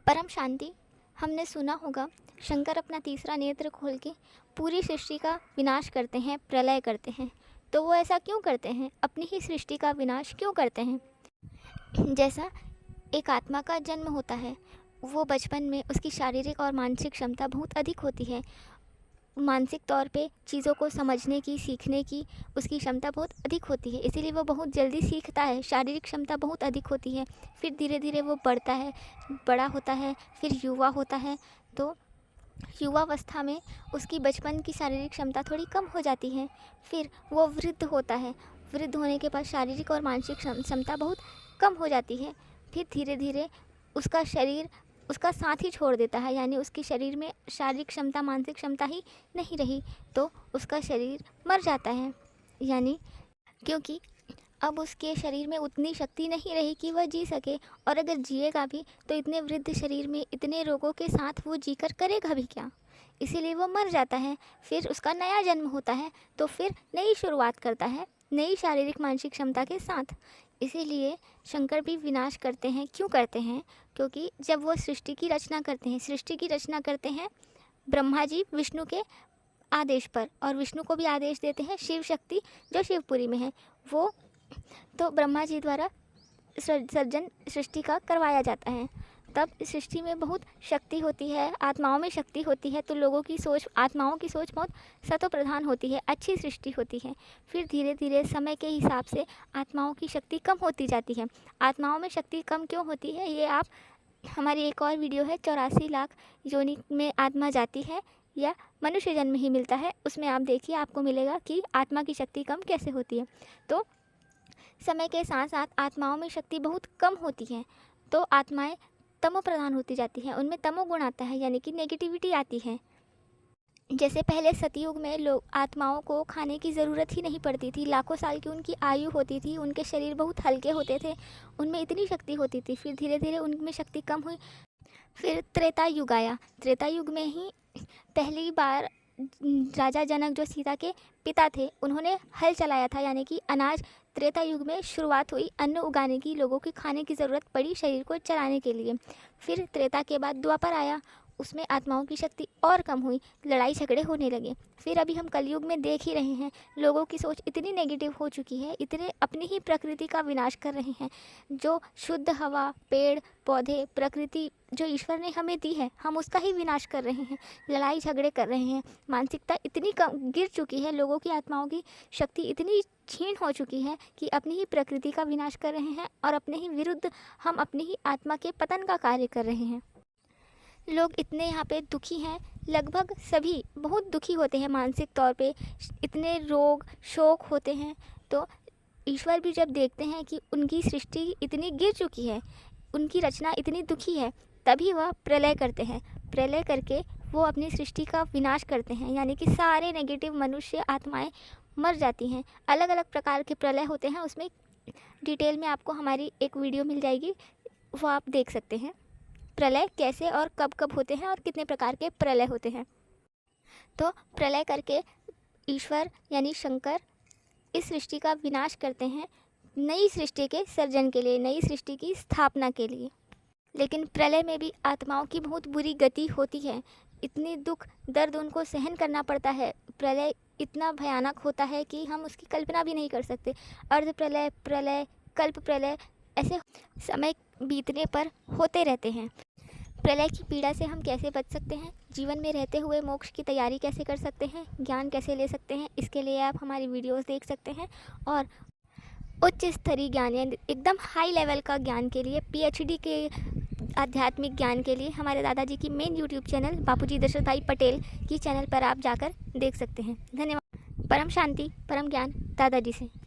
परम शांति। हमने सुना होगा शंकर अपना तीसरा नेत्र खोल के पूरी सृष्टि का विनाश करते हैं, प्रलय करते हैं। तो वो ऐसा क्यों करते हैं? अपनी ही सृष्टि का विनाश क्यों करते हैं? जैसा एक आत्मा का जन्म होता है, वो बचपन में उसकी शारीरिक और मानसिक क्षमता बहुत अधिक होती है। मानसिक तौर पे चीज़ों को समझने की, सीखने की उसकी क्षमता बहुत अधिक होती है, इसीलिए वो बहुत जल्दी सीखता है। शारीरिक क्षमता बहुत अधिक होती है। फिर धीरे धीरे वो बढ़ता है, बड़ा होता है, फिर युवा होता है। तो युवावस्था में उसकी बचपन की शारीरिक क्षमता थोड़ी कम हो जाती है। फिर वो वृद्ध होता है। वृद्ध होने के बाद शारीरिक और मानसिक क्षमता बहुत कम हो जाती है। फिर धीरे धीरे उसका शरीर उसका साथ ही छोड़ देता है, यानी उसके शरीर में शारीरिक क्षमता, मानसिक क्षमता ही नहीं रही, तो उसका शरीर मर जाता है। यानी क्योंकि अब उसके शरीर में उतनी शक्ति नहीं रही कि वह जी सके, और अगर जिएगा भी तो इतने वृद्ध शरीर में इतने रोगों के साथ वो जीकर करेगा भी क्या? इसीलिए वो मर जाता है। फिर उसका नया जन्म होता है, तो फिर नई शुरुआत करता है, नई शारीरिक मानसिक क्षमता के साथ। इसीलिए शंकर भी विनाश करते हैं। क्यों करते हैं? क्योंकि जब वो सृष्टि की रचना करते हैं ब्रह्मा जी विष्णु के आदेश पर, और विष्णु को भी आदेश देते हैं शिव शक्ति जो शिवपुरी में है वो। तो ब्रह्मा जी द्वारा सर्जन सृष्टि का करवाया जाता है। तब सृष्टि में बहुत शक्ति होती है, आत्माओं में शक्ति होती है, तो लोगों की सोच, आत्माओं की सोच बहुत सतो प्रधान होती है, अच्छी सृष्टि होती है। फिर धीरे धीरे समय के हिसाब से आत्माओं की शक्ति कम होती जाती है। आत्माओं में शक्ति कम क्यों होती है, ये आप हमारी एक और वीडियो है 84 लाख योनि में आत्मा जाती है या मनुष्य जन्म ही मिलता है, उसमें आप देखिए, आपको मिलेगा कि आत्मा की शक्ति कम कैसे होती है। तो समय के साथ साथ आत्माओं में शक्ति बहुत कम होती है, तो आत्माएं तमो प्रधान होती जाती हैं, उनमें तमोगुण आता है, यानी कि नेगेटिविटी आती है। जैसे पहले सतयुग में लोग, आत्माओं को खाने की ज़रूरत ही नहीं पड़ती थी, लाखों साल की उनकी आयु होती थी, उनके शरीर बहुत हल्के होते थे, उनमें इतनी शक्ति होती थी। फिर धीरे धीरे उनमें शक्ति कम हुई। फिर त्रेता युग आया। त्रेता युग में ही पहली बार राजा जनक जो सीता के पिता थे, उन्होंने हल चलाया था, यानी कि अनाज। त्रेता युग में शुरुआत हुई अन्न उगाने की, लोगों की खाने की ज़रूरत पड़ी शरीर को चलाने के लिए। फिर त्रेता के बाद द्वापर आया, उसमें आत्माओं की शक्ति और कम हुई, लड़ाई झगड़े होने लगे। फिर अभी हम कलयुग में देख ही रहे हैं, लोगों की सोच इतनी नेगेटिव हो चुकी है, इतने अपनी ही प्रकृति का विनाश कर रहे हैं। जो शुद्ध हवा, पेड़ पौधे, प्रकृति जो ईश्वर ने हमें दी है, हम उसका ही विनाश कर रहे हैं, लड़ाई झगड़े कर रहे हैं। मानसिकता इतनी कम गिर चुकी है, लोगों की आत्माओं की शक्ति इतनी क्षीण हो चुकी है कि अपनी ही प्रकृति का विनाश कर रहे हैं, और अपने ही विरुद्ध हम अपनी ही आत्मा के पतन का कार्य कर रहे हैं। लोग इतने यहाँ पे दुखी हैं, लगभग सभी बहुत दुखी होते हैं मानसिक तौर पे, इतने रोग शोक होते हैं। तो ईश्वर भी जब देखते हैं कि उनकी सृष्टि इतनी गिर चुकी है, उनकी रचना इतनी दुखी है, तभी वह प्रलय करते हैं। प्रलय करके वो अपनी सृष्टि का विनाश करते हैं, यानी कि सारे नेगेटिव मनुष्य आत्माएं मर जाती हैं। अलग अलग प्रकार के प्रलय होते हैं, उसमें डिटेल में आपको हमारी एक वीडियो मिल जाएगी, वो आप देख सकते हैं प्रलय कैसे और कब कब होते हैं और कितने प्रकार के प्रलय होते हैं। तो प्रलय करके ईश्वर यानी शंकर इस सृष्टि का विनाश करते हैं, नई सृष्टि के सर्जन के लिए, नई सृष्टि की स्थापना के लिए। लेकिन प्रलय में भी आत्माओं की बहुत बुरी गति होती है, इतनी दुख दर्द उनको सहन करना पड़ता है। प्रलय इतना भयानक होता है कि हम उसकी कल्पना भी नहीं कर सकते। अर्ध प्रलय, प्रलय, कल्प प्रलय, ऐसे समय बीतने पर होते रहते हैं। प्रलय की पीड़ा से हम कैसे बच सकते हैं, जीवन में रहते हुए मोक्ष की तैयारी कैसे कर सकते हैं, ज्ञान कैसे ले सकते हैं, इसके लिए आप हमारी वीडियोस देख सकते हैं। और उच्च स्तरीय ज्ञान यानी एकदम हाई लेवल का ज्ञान के लिए, PhD के आध्यात्मिक ज्ञान के लिए हमारे दादाजी की मेन यूट्यूब चैनल बापूजी दशरथ भाई पटेल की चैनल पर आप जाकर देख सकते हैं। धन्यवाद। परम शांति, परम ज्ञान दादाजी से।